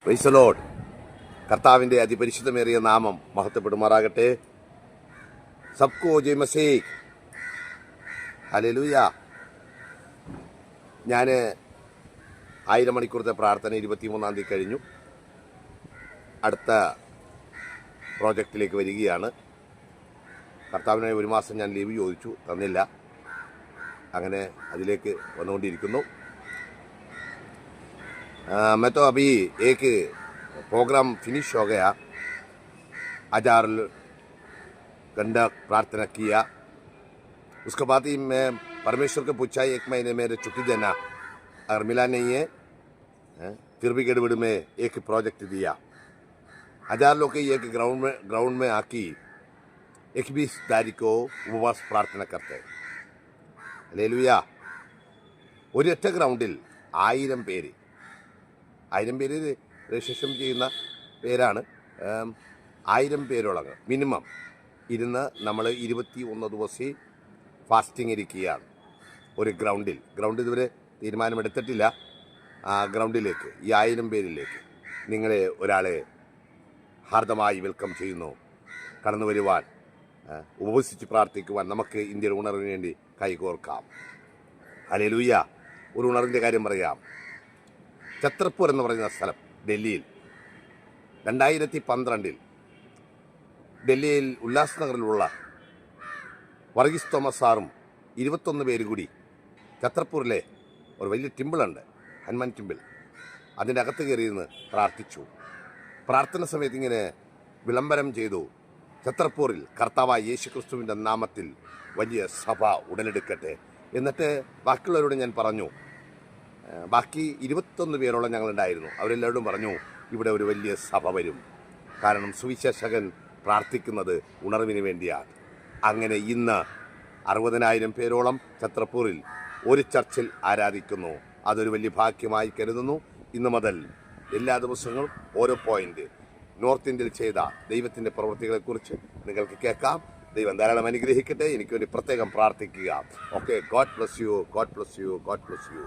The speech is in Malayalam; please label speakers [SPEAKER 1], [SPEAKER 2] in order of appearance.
[SPEAKER 1] Praise the Lord. കർത്താവിൻ്റെ അതിപരിശുദ്ധമേറിയ നാമം മഹത്വപ്പെടുമാറാകട്ടെ. സബ്കോ ജയ് മസീഹ്. ഹല്ലേലൂയ. ഞാൻ 1000 മണിക്കൂറത്തെ പ്രാർത്ഥന 23-ാം തീയതി കഴിഞ്ഞു. അടുത്ത പ്രോജക്റ്റിലേക്ക് വരികയാണ്. കർത്താവിനായി 1 മാസം ഞാൻ ലീവ് ചോദിച്ചു, തന്നില്ല. അങ്ങനെ അതിലേക്ക് വന്നുകൊണ്ടിരിക്കുന്നു. मैं तो अभी एक प्रोग्राम फिनिश हो गया. 1000 घंटा प्रार्थना किया. उसके बाद ही मैं परमेश्वर को पूछा 1 महीने मेरे छुट्टी देना, अगर मिला नहीं है फिर भी गड़बड़ में एक प्रोजेक्ट दिया. 1000 लोग के एक ग्राउंड में आके 21 तारीख को उपवास प्रार्थना करते हैं. हालेलुया. ഒരൊറ്റ ഗ്രൗണ്ടിൽ 1000 പേര് 1000 പേര് രജിസ്ട്രേഷൻ ചെയ്യുന്ന പേരാണ്. 1000 പേരോളം മിനിമം ഇരുന്ന് നമ്മൾ 21 ദിവസം ഫാസ്റ്റിംഗ് ഇരിക്കുകയാണ്. ഒരു ഗ്രൗണ്ട് ഇതുവരെ തീരുമാനമെടുത്തിട്ടില്ല. ആ ഗ്രൗണ്ടിലേക്ക് ഈ 1000 പേരിലേക്ക് നിങ്ങളെ ഒരാളെ ഹാർദമായി വെൽക്കം ചെയ്യുന്നു. കടന്നു വരുവാൻ, ഉപവസിച്ച് പ്രാർത്ഥിക്കുവാൻ നമുക്ക് ഇന്ത്യയുടെ ഉണർവിന് വേണ്ടി കൈകോർക്കാം. ഹല്ലേലൂയ. ഒരു ഉണർവിൻ്റെ കാര്യം പറയാം. ഛത്രപൂർ എന്ന് പറയുന്ന സ്ഥലം ഡൽഹിയിൽ 2012 ഡൽഹിയിൽ ഉല്ലാസ് നഗറിലുള്ള വർഗീസ് തോമസ് സാറും 21 പേര് കൂടി ഛത്രപൂരിലെ ഒരു വലിയ ടെമ്പിളുണ്ട്, ഹനുമാൻ ടെമ്പിൾ. അതിൻ്റെ അകത്ത് കയറിയിരുന്ന് പ്രാർത്ഥിച്ചു. പ്രാർത്ഥന സമയത്ത് ഇങ്ങനെ വിളംബരം ചെയ്തു, ഛത്രപൂരിൽ കർത്താവായ യേശുക്രിസ്തുവിൻ്റെ നാമത്തിൽ വലിയ സഭ ഉടലെടുക്കട്ടെ. എന്നിട്ട് ബാക്കിയുള്ളവരോട് ഞാൻ പറഞ്ഞു, ബാക്കി 21 പേരോളം ഞങ്ങളുണ്ടായിരുന്നു. അവരെല്ലാവരും പറഞ്ഞു ഇവിടെ ഒരു വലിയ സഭ വരും. കാരണം സുവിശേഷകൻ പ്രാർത്ഥിക്കുന്നത് ഉണർവിന് വേണ്ടിയാണ്. അങ്ങനെ ഇന്ന് 60,000 പേരോളം ഛത്രപൂരിൽ ഒരു ചർച്ചിൽ ആരാധിക്കുന്നു. അതൊരു വലിയ ഭാഗ്യമായി കരുതുന്നു. ഇന്ന് മുതൽ എല്ലാ ദിവസങ്ങളും ഓരോ പോയിന്റ് നോർത്ത് ഇന്ത്യയിൽ ചെയ്ത ദൈവത്തിൻ്റെ പ്രവൃത്തികളെക്കുറിച്ച് നിങ്ങൾക്ക് കേൾക്കാം. ദൈവം ധാരാളം അനുഗ്രഹിക്കട്ടെ. എനിക്ക് വേണ്ടി പ്രത്യേകം പ്രാർത്ഥിക്കുക. Okay, God bless you, God bless you, God bless you.